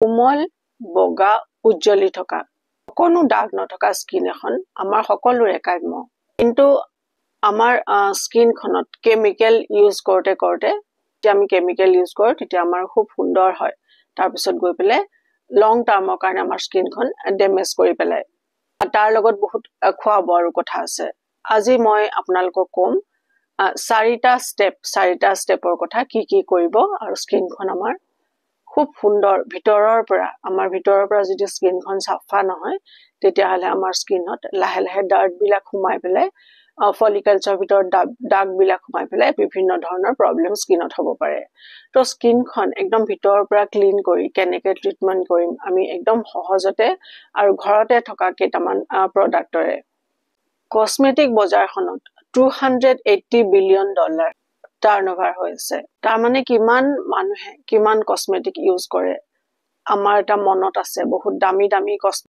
কোমল বগা উজ্জ্বলি থকা কোনো দাগ নথকা স্কিন এখন আমাৰ সকলোৰে কাম্য কিন্তু আমাৰ স্কিনখনত কেমিক্যাল ইউজ কৰোতে যেতিয়া আমি কেমিক্যাল ইউজ কৰো তেতিয়া আমাৰ খুব সুন্দৰ হয় তাৰ পিছত গৈ পেলাই লং টাৰ্মৰ কাৰণে আমাৰ স্কিনখন ড্যামেজ কৰি পেলাই তাৰ লগত বহুত খোৱা বোৱাৰো কথা আছে আজি মই আপোনালোকক কম চাৰিটা ষ্টেপৰ কথা কি কৰিব আৰু স্কিনখন আমাৰ খুব সুন্দৰ ভিতৰৰ পৰা যদি স্কিনখন সাফা নহয় তেতিয়া হলে আমাৰ স্কিনত লাহে লাহে ডাৰ্ট বিলাক সোমাই পেলাই ফলিকলছৰ ভিতৰত দাগ বিলাক সোমাই পেলাই বিভিন্ন ধৰণৰ প্ৰবলেম স্কিনত হ'ব পাৰে তো স্কিনখন একদম ভিতৰৰ পৰা ক্লিন কৰি কেনেকৈ ট্ৰিটমেন্ট কৰিম আমি একদম সহজতে আৰু ঘৰতে থকা কেইটামান প্ৰডাক্টৰে কসমেটিক বজাৰখনত $280 বিলিয়ন টাৰ্নঅভাৰ হৈছে তাৰ মানে কিমান মানুহে কিমান কসমেটিক ইউজ কৰে আমাৰ এটা মনত আছে বহুত দামী